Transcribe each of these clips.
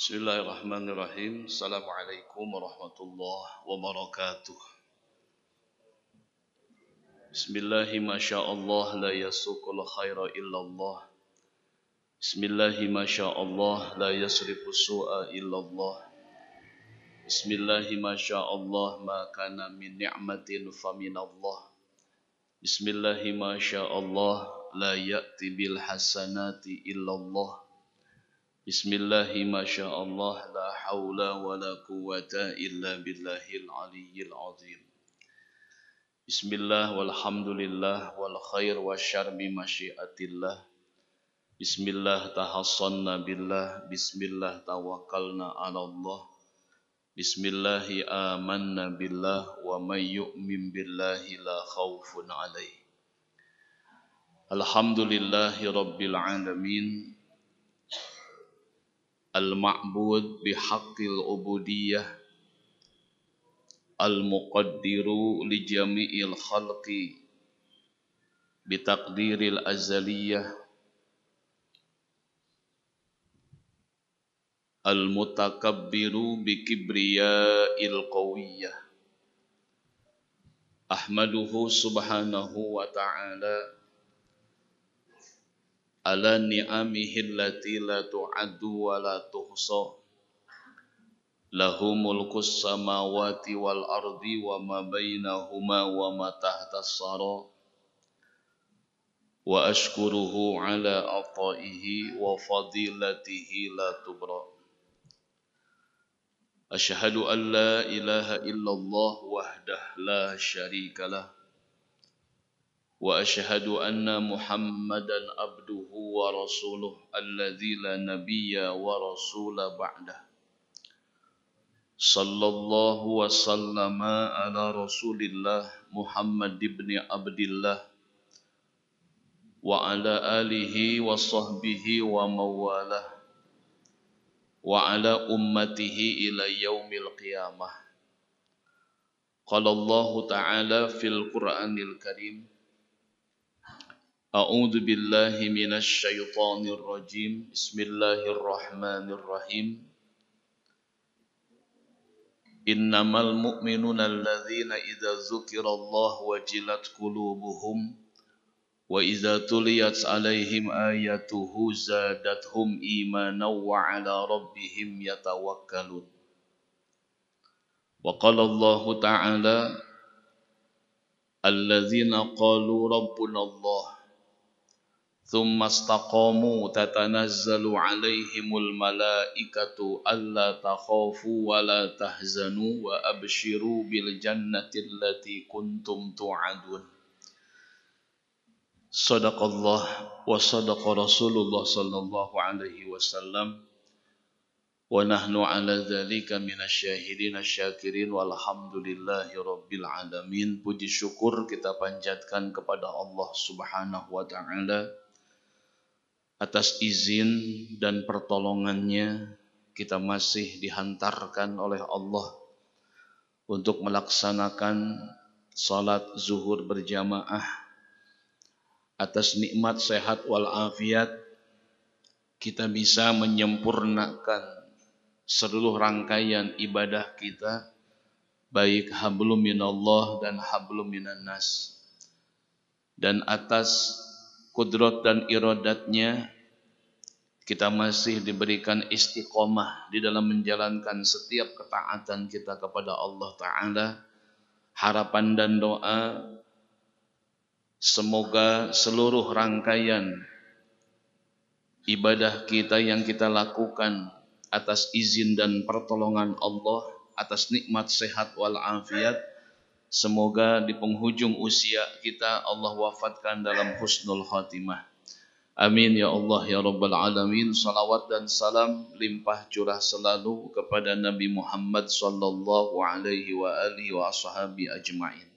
Bismillahirrahmanirrahim. Assalamualaikum warahmatullahi wabarakatuh. Bismillahi masyaallah la yasuqul khaira illallah. Bismillahi masyaallah la yasrifu su'a illallah. Bismillahi masyaallah ma kana min ni'matin faminallah. Bismillahi masyaallah la ya'ti bil hasanati illallah. Bismillahi masyaallah la hawla wa la quwwata illa billahil aliyyil azim. Bismillah walhamdulillah wal khair wasyarr bi masyiatillah. Bismillah tahassanna billah. Bismillah tawakkalna ala Allah. Bismillahi amanna billah wa may yu'min billahi la khaufun alaih. Alhamdulillahi rabbil alamin. Al-ma'bud bihaqqil ubudiyah, al-muqaddiru li jami'il khalqi bitaqdiril azaliyah, al-mutakabbiru bikibriya'il qawiyah. Ahmaduhu subhanahu wa ta'ala ala ni'amihi allati la tu'addu wa la tuhsa. Lahu mulkus samawati wal ardi wa ma bainahuma wa ma tahta as-sara. Wa ashkuruhu ala ataihi wa fadilatihi la tubra. Ashhadu an la ilaha illallah wahdah la syarika lah. Wa ashhadu anna Muhammadan abduhu wa rasuluh alladzi la nabiyya wa rasula ba'dah. Sallallahu wa sallama ala Rasulillah Muhammad ibn Abdillah wa ala alihi wa sahbihi wa mawalah wa ala ummatihi ila yaumil qiyamah. Qala Allah ta'ala fil Qur'anil Karim. A'udzu billahi minasy syaithanir rajim. Bismillahirrahmanirrahim. Innamal mu'minuna alladzina idza dzukirallahu wajilat qulubuhum wa idza tuliyat 'alaihim ayatuhu zadatuhum imanan wa 'ala rabbihim yatawakkalun. Wa qala Allah ta'ala alladzina qalu rabbuna Allah ثم استقاموا تتنزل عليهم الملائكة ألا تخافوا ولا تحزنوا وأبشروا بالجنة التي كنتم توعدون. صدق الله وصدق رسول الله صلى الله عليه وسلم ونحن على ذلك من الشاهدين الشاكرين والحمد لله رب العالمين. Puji syukur kita panjatkan kepada Allah Subhanahu wa taala atas izin dan pertolongannya kita masih dihantarkan oleh Allah untuk melaksanakan salat zuhur berjamaah. Atas nikmat sehat wal afiat kita bisa menyempurnakan seluruh rangkaian ibadah kita, baik hablum minallah dan hablum minan nas. Dan atas kudrat dan iradatnya kita masih diberikan istiqomah di dalam menjalankan setiap ketaatan kita kepada Allah Ta'ala. Harapan dan doa semoga seluruh rangkaian ibadah kita yang kita lakukan atas izin dan pertolongan Allah, atas nikmat sehat wal afiat, semoga di penghujung usia kita Allah wafatkan dalam husnul khatimah. Amin ya Allah ya Rabbal Alamin. Salawat dan salam limpah curah selalu kepada Nabi Muhammad sallallahu alaihi wa alihi wa ashabi ajma'in.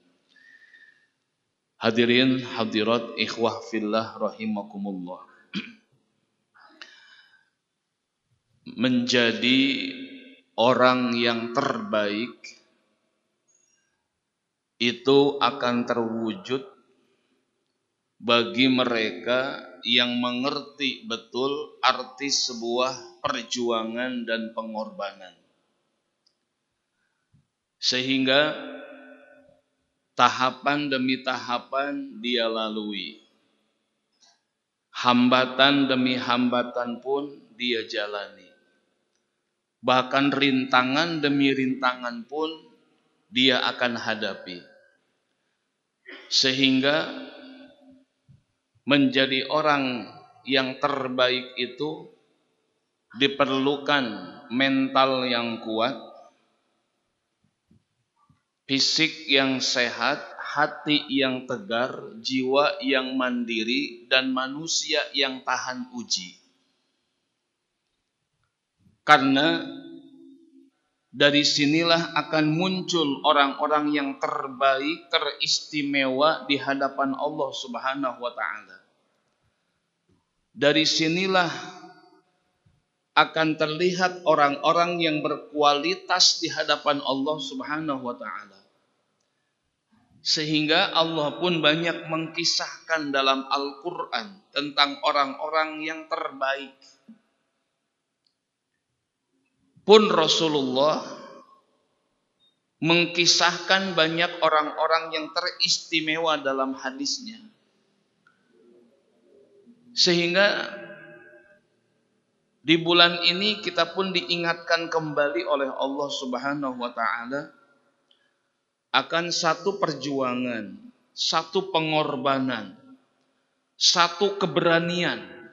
Hadirin hadirat ikhwah fillah rahimakumullah. Menjadi orang yang terbaik itu akan terwujud bagi mereka yang mengerti betul arti sebuah perjuangan dan pengorbanan. Sehingga tahapan demi tahapan dia lalui. Hambatan demi hambatan pun dia jalani. Bahkan rintangan demi rintangan pun dia akan hadapi. Sehingga menjadi orang yang terbaik itu diperlukan mental yang kuat, fisik yang sehat, hati yang tegar, jiwa yang mandiri, dan manusia yang tahan uji. Karena dari sinilah akan muncul orang-orang yang terbaik, teristimewa di hadapan Allah Subhanahu wa Ta'ala. Dari sinilah akan terlihat orang-orang yang berkualitas di hadapan Allah Subhanahu wa Ta'ala. Sehingga Allah pun banyak mengkisahkan dalam Al-Quran tentang orang-orang yang terbaik. Pun Rasulullah mengkisahkan banyak orang-orang yang teristimewa dalam hadisnya. Sehingga di bulan ini kita pun diingatkan kembali oleh Allah Subhanahu wa Ta'ala akan satu perjuangan, satu pengorbanan, satu keberanian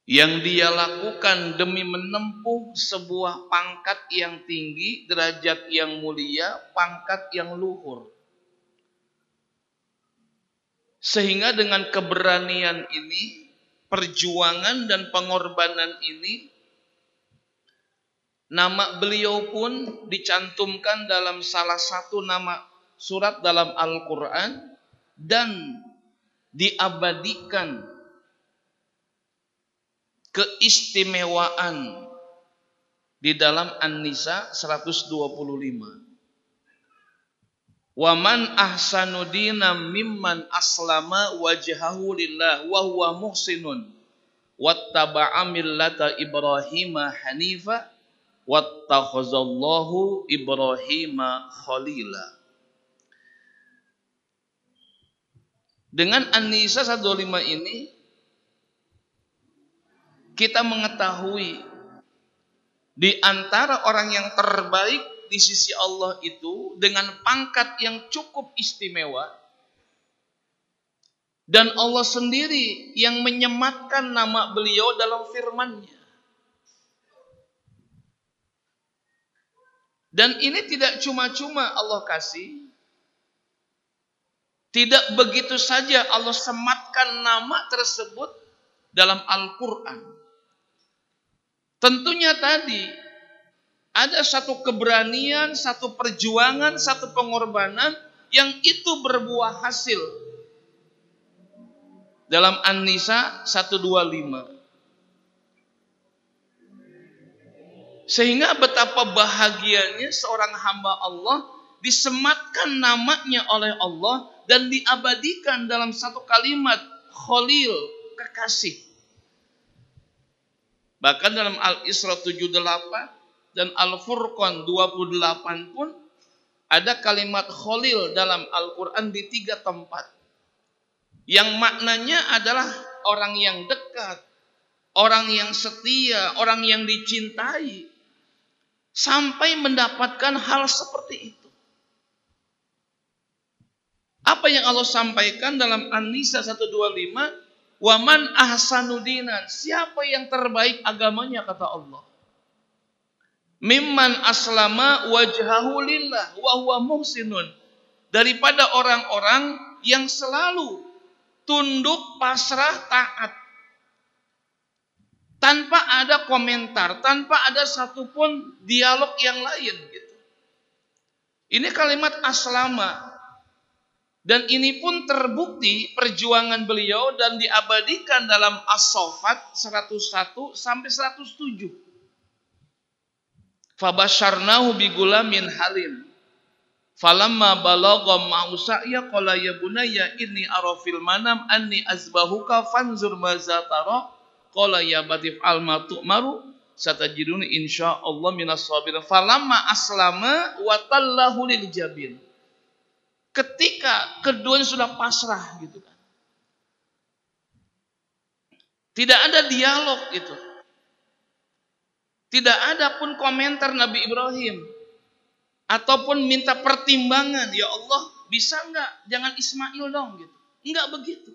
yang dia lakukan demi menempuh sebuah pangkat yang tinggi, derajat yang mulia, pangkat yang luhur. Sehingga dengan keberanian ini, perjuangan dan pengorbanan ini, nama beliau pun dicantumkan dalam salah satu nama surat dalam Al-Quran dan diabadikan keistimewaan di dalam An-Nisa 125. Wa man ahsanu dinam mimman aslama wajhahu lillah wa huwa muhsinun wattaba'a millata Ibrahima hanifa wattakhazallahu Ibrahima khalila. Dengan An-Nisa 125 ini kita mengetahui di antara orang yang terbaik di sisi Allah itu dengan pangkat yang cukup istimewa, dan Allah sendiri yang menyematkan nama beliau dalam firman-Nya. Dan ini tidak cuma-cuma Allah kasih, tidak begitu saja Allah sematkan nama tersebut dalam Al-Quran. Tentunya tadi ada satu keberanian, satu perjuangan, satu pengorbanan yang itu berbuah hasil. Dalam An-Nisa 125. Sehingga betapa bahagianya seorang hamba Allah disematkan namanya oleh Allah dan diabadikan dalam satu kalimat Khalil, kekasih. Bahkan dalam Al-Isra 78 dan Al-Furqan 28 pun ada kalimat Khalil dalam Al-Quran di 3 tempat. Yang maknanya adalah orang yang dekat, orang yang setia, orang yang dicintai. Sampai mendapatkan hal seperti itu. Apa yang Allah sampaikan dalam An-Nisa 125? Waman ahsanu dinan, siapa yang terbaik agamanya, kata Allah. Mimman aslama wajhahu lillah wa huwa muhsinun, daripada orang-orang yang selalu tunduk, pasrah, taat, tanpa ada komentar, tanpa ada satupun dialog yang lain gitu. Ini kalimat aslama. Dan ini pun terbukti perjuangan beliau dan diabadikan dalam As-Saffat 101 sampai 107. Fabasyarnahu bigulamin halim. Falamma balagha ma'usaya qala ya bunayya inni ara fil manam anni azbahuka fanzur maza tara qala ya batif al ma tu'maru satajiduni insyaallah minas sabirin. Falamma aslama wa tallahu lil jabin. Ketika keduanya sudah pasrah gitu kan. Tidak ada dialog itu. Tidak ada pun komentar Nabi Ibrahim ataupun minta pertimbangan, ya Allah bisa enggak jangan Ismail dong gitu. Enggak begitu.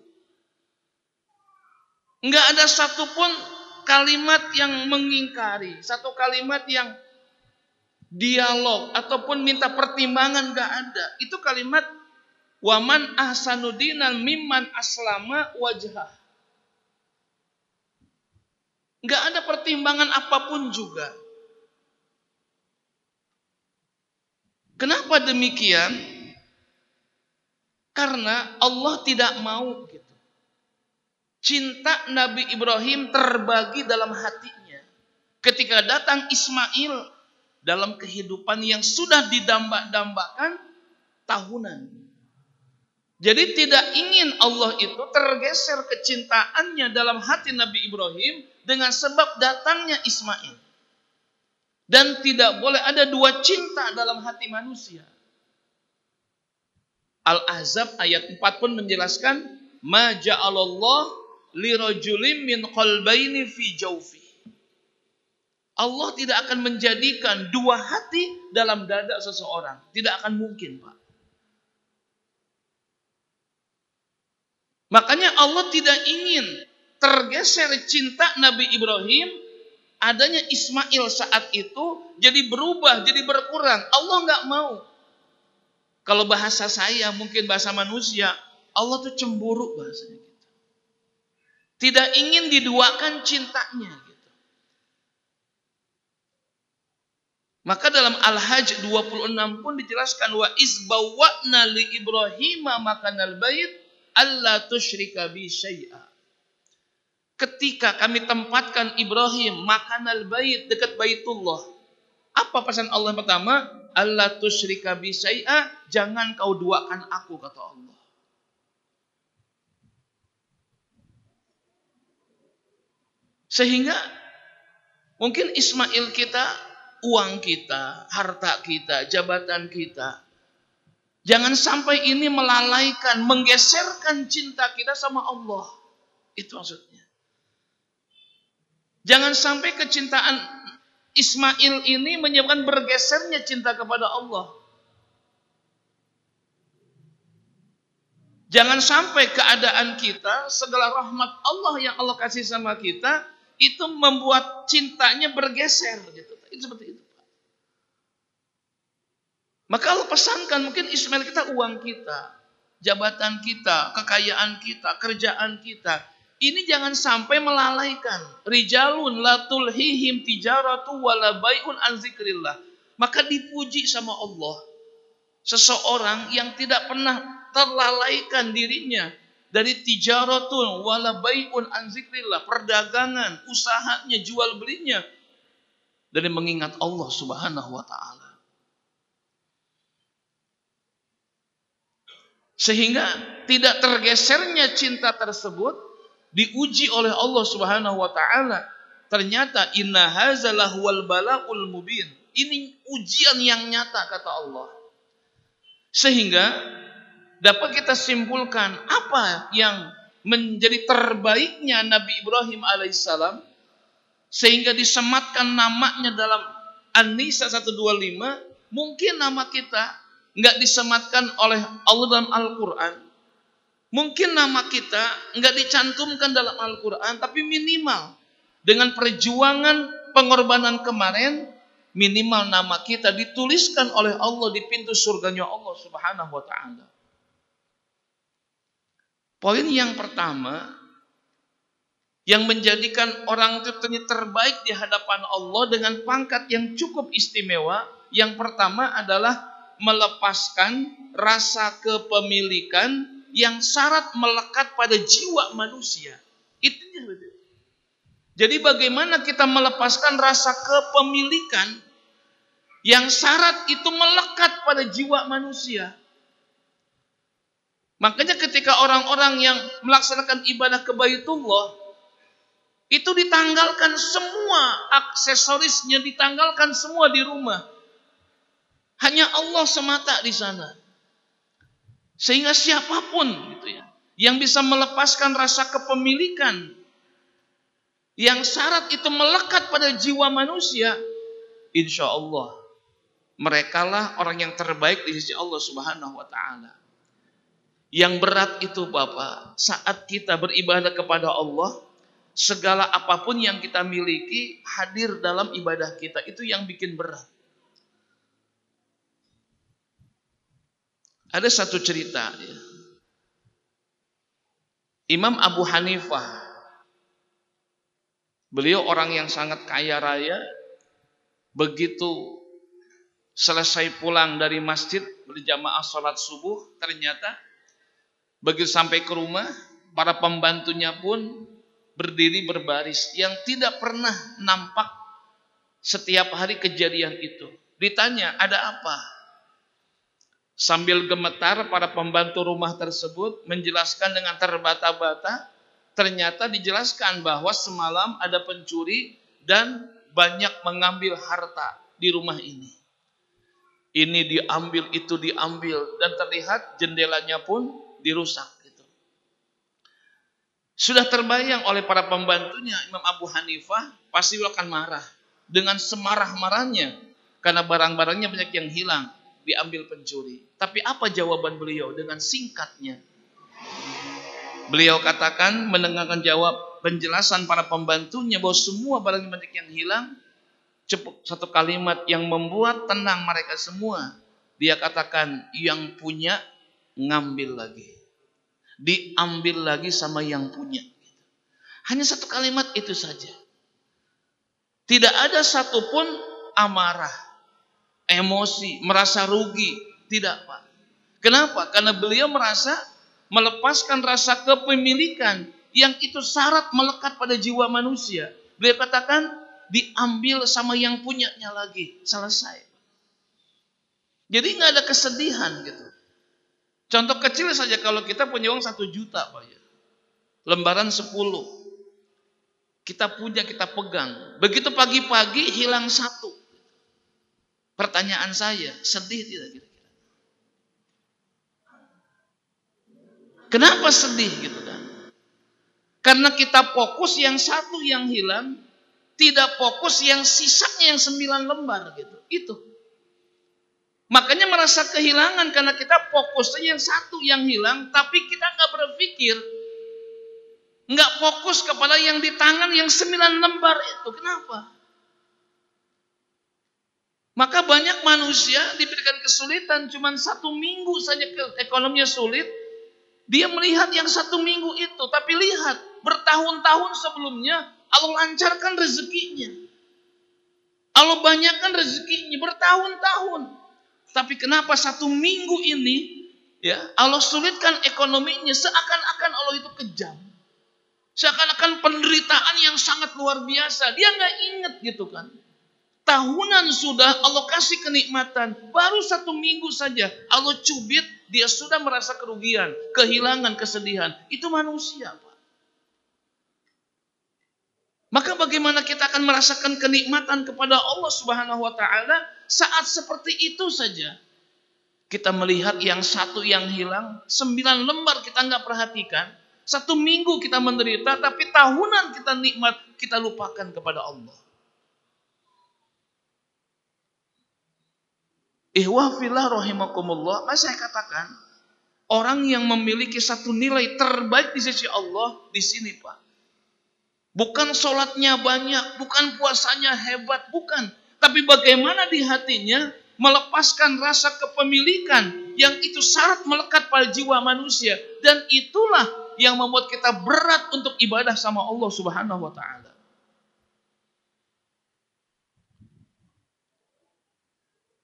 Enggak ada satupun kalimat yang mengingkari, satu kalimat yang dialog ataupun minta pertimbangan, enggak ada. Itu kalimat waman ahsanudinan mimman aslama wajhah. Enggak ada pertimbangan apapun juga. Kenapa demikian? Karena Allah tidak mau gitu. Cinta Nabi Ibrahim terbagi dalam hatinya. Ketika datang Ismail dalam kehidupan yang sudah didamba-dambakan tahunan. Jadi tidak ingin Allah itu tergeser kecintaannya dalam hati Nabi Ibrahim dengan sebab datangnya Ismail. Dan tidak boleh ada dua cinta dalam hati manusia. Al-Ahzab ayat 4 pun menjelaskan ma ja'alallah lirajulin min qalbaini fi jawfi. Allah tidak akan menjadikan dua hati dalam dada seseorang. Tidak akan mungkin, Pak. Makanya Allah tidak ingin tergeser cinta Nabi Ibrahim, adanya Ismail saat itu jadi berubah, jadi berkurang. Allah nggak mau. Kalau bahasa saya, mungkin bahasa manusia, Allah tuh cemburu bahasanya gitu. Tidak ingin diduakan cintanya gitu. Maka dalam Al-Hajj 26 pun dijelaskan wa isbawwa'na li Ibrahima makanal bait alla tusyrika bi syai'a. Ketika kami tempatkan Ibrahim makanal bait dekat Baitullah. Apa pesan Allah pertama? Allah tusyrika bi syai'a, jangan kau duakan aku kata Allah. Sehingga mungkin Ismail kita, uang kita, harta kita, jabatan kita, jangan sampai ini melalaikan, menggeserkan cinta kita sama Allah. Itu maksudnya. Jangan sampai kecintaan Ismail ini menyebabkan bergesernya cinta kepada Allah. Jangan sampai keadaan kita, segala rahmat Allah yang Allah kasih sama kita, itu membuat cintanya bergeser. Gitu. Itu seperti itu. Maka Allah pesankan, mungkin Ismail kita uang kita, jabatan kita, kekayaan kita, kerjaan kita. Ini jangan sampai melalaikan. Rijalun la tulhihim tijaratu wala bai'un an zikrillah. Maka dipuji sama Allah. Seseorang yang tidak pernah terlalaikan dirinya dari tijaratun wala bai'un an zikrillah, perdagangan, usahanya, jual belinya dari mengingat Allah Subhanahu wa taala. Sehingga tidak tergesernya cinta tersebut diuji oleh Allah Subhanahu wa taala. Ternyata inna hazalahu wal balaul mubin. Ini ujian yang nyata kata Allah. Sehingga dapat kita simpulkan apa yang menjadi terbaiknya Nabi Ibrahim alaihissalam sehingga disematkan namanya dalam An-Nisa 125. Mungkin nama kita enggak disematkan oleh Allah dalam Al-Qur'an. Mungkin nama kita enggak dicantumkan dalam Al-Quran, tapi minimal dengan perjuangan pengorbanan kemarin, minimal nama kita dituliskan oleh Allah di pintu surganya Allah Subhanahu wa taala. Poin yang pertama yang menjadikan orang itu terbaik di hadapan Allah dengan pangkat yang cukup istimewa, yang pertama adalah melepaskan rasa kepemilikan yang syarat melekat pada jiwa manusia. Itu dia. Jadi bagaimana kita melepaskan rasa kepemilikan Yang syarat itu melekat pada jiwa manusia. Makanya ketika orang-orang yang melaksanakan ibadah ke Baitullah, itu ditanggalkan semua aksesorisnya, ditanggalkan semua di rumah. Hanya Allah semata di sana. Sehingga siapapun gitu ya, yang bisa melepaskan rasa kepemilikan, yang syarat itu melekat pada jiwa manusia, insya Allah merekalah orang yang terbaik di sisi Allah Subhanahu wa ta'ala. Yang berat itu Bapak, saat kita beribadah kepada Allah, segala apapun yang kita miliki hadir dalam ibadah kita, itu yang bikin berat. Ada satu cerita ya. Imam Abu Hanifah, beliau orang yang sangat kaya raya. Begitu selesai pulang dari masjid berjamaah sholat subuh, ternyata begitu sampai ke rumah, para pembantunya pun berdiri berbaris, yang tidak pernah nampak setiap hari kejadian itu. Ditanya, ada apa? Sambil gemetar, para pembantu rumah tersebut menjelaskan dengan terbata-bata. Ternyata dijelaskan bahwa semalam ada pencuri dan banyak mengambil harta di rumah ini. Ini diambil, itu diambil, dan terlihat jendelanya pun dirusak gitu. Sudah terbayang oleh para pembantunya, Imam Abu Hanifah pasti akan marah dengan semarah-marahnya karena barang-barangnya banyak yang hilang, diambil pencuri. Tapi apa jawaban beliau dengan singkatnya? Beliau katakan, mendengarkan jawab penjelasan para pembantunya bahwa semua barang banyak yang hilang, satu kalimat yang membuat tenang mereka semua. Dia katakan, yang punya ngambil lagi, diambil lagi sama yang punya. Hanya satu kalimat itu saja. Tidak ada satupun amarah, emosi, merasa rugi. Tidak Pak. Kenapa? Karena beliau merasa melepaskan rasa kepemilikan yang itu syarat melekat pada jiwa manusia. Beliau katakan, diambil sama yang punyanya lagi. Selesai. Jadi nggak ada kesedihan gitu. Contoh kecil saja, kalau kita punya uang 1 juta Pak ya, lembaran 10, kita punya, kita pegang. Begitu pagi-pagi hilang 1. Pertanyaan saya, sedih tidak kira-kira? Kenapa sedih gitu kan? Karena kita fokus yang 1 yang hilang, tidak fokus yang sisanya yang 9 lembar gitu. Itu. Makanya merasa kehilangan karena kita fokusnya yang 1 yang hilang, tapi kita nggak berpikir, nggak fokus kepada yang di tangan yang 9 lembar itu. Kenapa? Maka banyak manusia diberikan kesulitan, cuma 1 minggu saja ekonominya sulit, dia melihat yang 1 minggu itu, tapi lihat bertahun-tahun sebelumnya Allah lancarkan rezekinya, Allah banyakkan rezekinya bertahun-tahun. Tapi kenapa 1 minggu ini ya Allah sulitkan ekonominya, seakan-akan Allah itu kejam. Seakan-akan penderitaan yang sangat luar biasa. Dia nggak ingat gitu kan. Tahunan sudah Allah kasih kenikmatan, baru 1 minggu saja Allah cubit, dia sudah merasa kerugian, kehilangan, kesedihan. Itu manusia Pak. Maka bagaimana kita akan merasakan kenikmatan kepada Allah Subhanahu wa ta'ala saat seperti itu saja? Kita melihat yang 1 yang hilang, 9 lembar kita nggak perhatikan. 1 minggu kita menderita, tapi tahunan kita nikmat, kita lupakan kepada Allah. Ihwah fillah rahimakumullah. Maka saya katakan, orang yang memiliki satu nilai terbaik di sisi Allah di sini Pak. Bukan sholatnya banyak, bukan puasanya hebat, bukan. Tapi bagaimana di hatinya melepaskan rasa kepemilikan yang itu syarat melekat pada jiwa manusia. Dan itulah yang membuat kita berat untuk ibadah sama Allah Subhanahu wa ta'ala.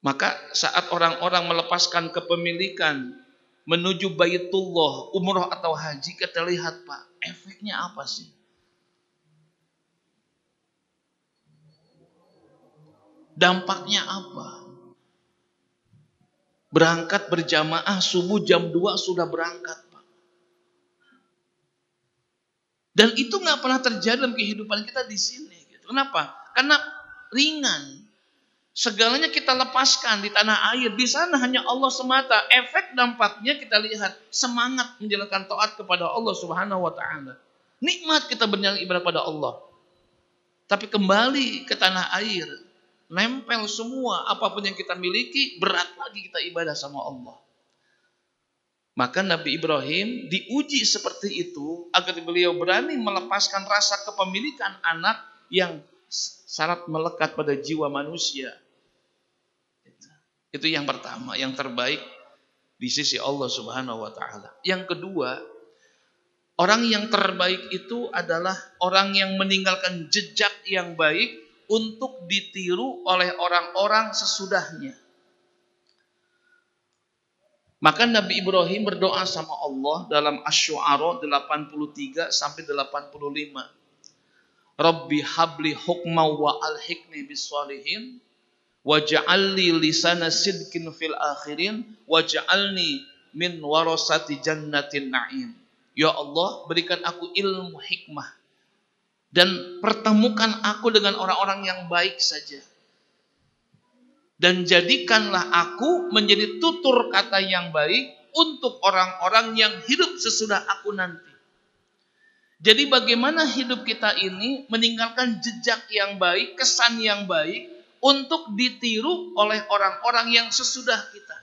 Maka saat orang-orang melepaskan kepemilikan menuju Baitullah, umroh atau haji, kita lihat Pak, efeknya apa sih? Dampaknya apa? Berangkat berjamaah subuh jam 2 sudah berangkat, Pak. Dan itu nggak pernah terjadi dalam kehidupan kita di sini. Gitu. Kenapa? Karena ringan. Segalanya kita lepaskan di tanah air. Di sana hanya Allah semata. Efek dampaknya kita lihat. Semangat menjalankan taat kepada Allah Subhanahu wa Ta'ala. Nikmat kita bernyanyi ibadah pada Allah. Tapi kembali ke tanah air. Nempel semua. Apapun yang kita miliki. Berat lagi kita ibadah sama Allah. Maka Nabi Ibrahim diuji seperti itu. Agar beliau berani melepaskan rasa kepemilikan anak. Yang syarat melekat pada jiwa manusia. Itu yang pertama, yang terbaik di sisi Allah Subhanahu wa Ta'ala. Yang kedua, orang yang terbaik itu adalah orang yang meninggalkan jejak yang baik untuk ditiru oleh orang-orang sesudahnya. Maka Nabi Ibrahim berdoa sama Allah dalam Asy-Syu'ara 83 sampai 85. Rabbi habli hukma wa alhiqni bis-shalihin waj'alni lisana sidqin fil akhirin waj'alni min warasati jannatin na'im. Ya Allah, berikan aku ilmu hikmah dan pertemukan aku dengan orang-orang yang baik saja. Dan jadikanlah aku menjadi tutur kata yang baik untuk orang-orang yang hidup sesudah aku nanti. Jadi bagaimana hidup kita ini meninggalkan jejak yang baik, kesan yang baik untuk ditiru oleh orang-orang yang sesudah kita.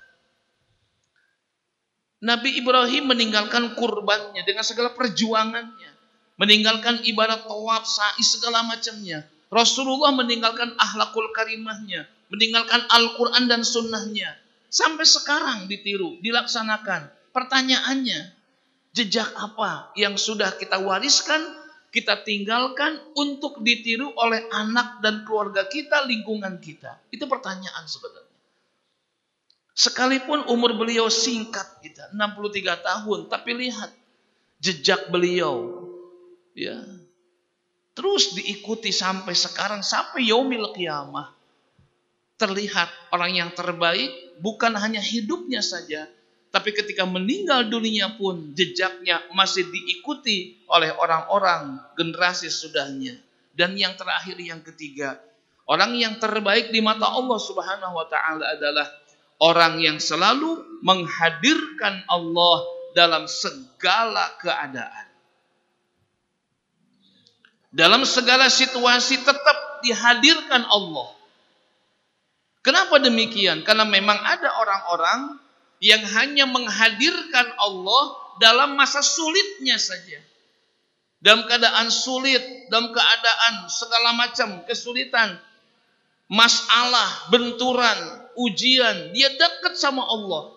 Nabi Ibrahim meninggalkan kurbannya dengan segala perjuangannya. Meninggalkan ibadat tawaf, sa'i, segala macamnya. Rasulullah meninggalkan akhlakul karimahnya. Meninggalkan Al-Quran dan sunnahnya. Sampai sekarang ditiru, dilaksanakan. Pertanyaannya, jejak apa yang sudah kita wariskan, kita tinggalkan untuk ditiru oleh anak dan keluarga kita, lingkungan kita? Itu pertanyaan sebenarnya. Sekalipun umur beliau singkat, kita 63 tahun, tapi lihat jejak beliau, ya, terus diikuti sampai sekarang, sampai yaumil qiyamah. Terlihat orang yang terbaik bukan hanya hidupnya saja, tapi ketika meninggal dunia pun jejaknya masih diikuti oleh orang-orang generasi sudahnya. Dan yang terakhir, yang ketiga, orang yang terbaik di mata Allah Subhanahu wa Ta'ala adalah orang yang selalu menghadirkan Allah dalam segala keadaan. Dalam segala situasi tetap dihadirkan Allah. Kenapa demikian? Karena memang ada orang-orang yang hanya menghadirkan Allah dalam masa sulitnya saja. Dalam keadaan sulit, dalam keadaan segala macam kesulitan, masalah, benturan, ujian, dia dekat sama Allah.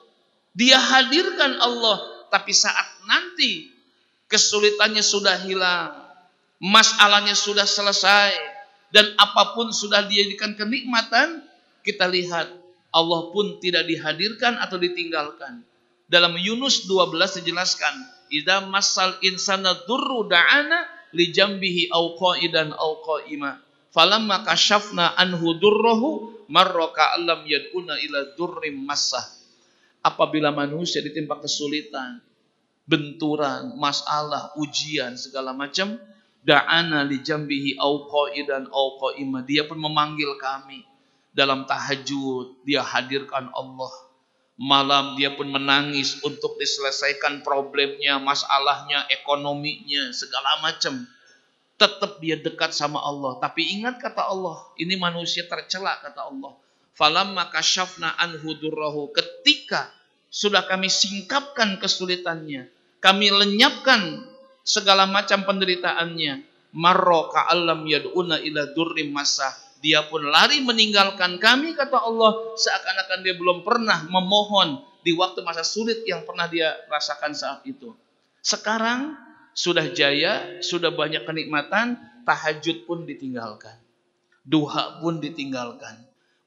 Dia hadirkan Allah. Tapi saat nanti kesulitannya sudah hilang, masalahnya sudah selesai, dan apapun sudah dijadikan kenikmatan, kita lihat Allah pun tidak dihadirkan atau ditinggalkan. Dalam Yunus 12 dijelaskan, idza massal insana dzurru da'ana li jambihi aw qa'idan aw qa'ima falamma kashafna anhu durruhu marra ka'allam yad'una ila durrim massah. Apabila manusia ditimpa kesulitan, benturan, masalah, ujian, segala macam, da'ana li jambihi aw qa'idan aw qa'ima, dia pun memanggil kami. Dalam tahajud dia hadirkan Allah. Malam dia pun menangis untuk diselesaikan problemnya, masalahnya, ekonominya, segala macam. Tetap dia dekat sama Allah. Tapi ingat kata Allah, ini manusia tercela kata Allah. Falamma kashafna anhu durrahu, ketika sudah kami singkapkan kesulitannya, kami lenyapkan segala macam penderitaannya, marra ka'allam yad'una ila durrim massah, dia pun lari meninggalkan kami kata Allah, seakan-akan dia belum pernah memohon di waktu masa sulit yang pernah dia rasakan saat itu. Sekarang sudah jaya, sudah banyak kenikmatan, tahajud pun ditinggalkan, duha pun ditinggalkan,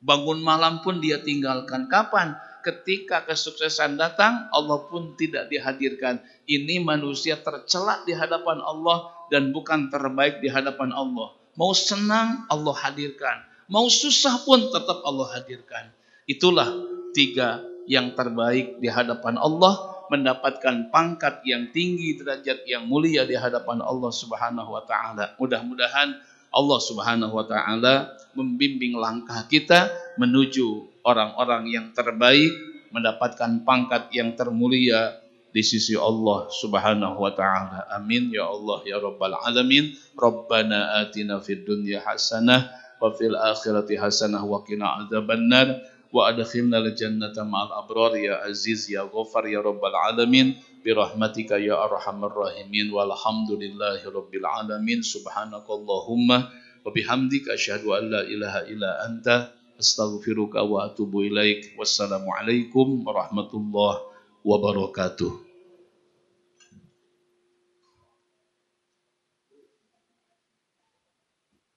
bangun malam pun dia tinggalkan. Kapan? Ketika kesuksesan datang, Allah pun tidak dihadirkan. Ini manusia tercela di hadapan Allah dan bukan terbaik di hadapan Allah. Mau senang Allah hadirkan, mau susah pun tetap Allah hadirkan. Itulah 3 yang terbaik di hadapan Allah, mendapatkan pangkat yang tinggi, derajat yang mulia di hadapan Allah Subhanahu wa taala. Mudah-mudahan Allah Subhanahu wa taala membimbing langkah kita menuju orang-orang yang terbaik, mendapatkan pangkat yang termulia di sisi Allah Subhanahu wa taala. Amin ya Allah ya rabbal alamin. Rabbana atina fid dunya hasanah wa fil akhirati hasanah wa qina adzabannar wa adkhilna al jannata ma'al abrar ya aziz ya ghafar ya rabbal alamin bi rahmatika ya arhamar rahimin walhamdulillahi rabbil alamin. Subhanakallahumma wa bihamdika asyhadu an la ilaha illa anta astaghfiruka wa atubu ilaik. Wassalamualaikum warahmatullahi wabarakatuh.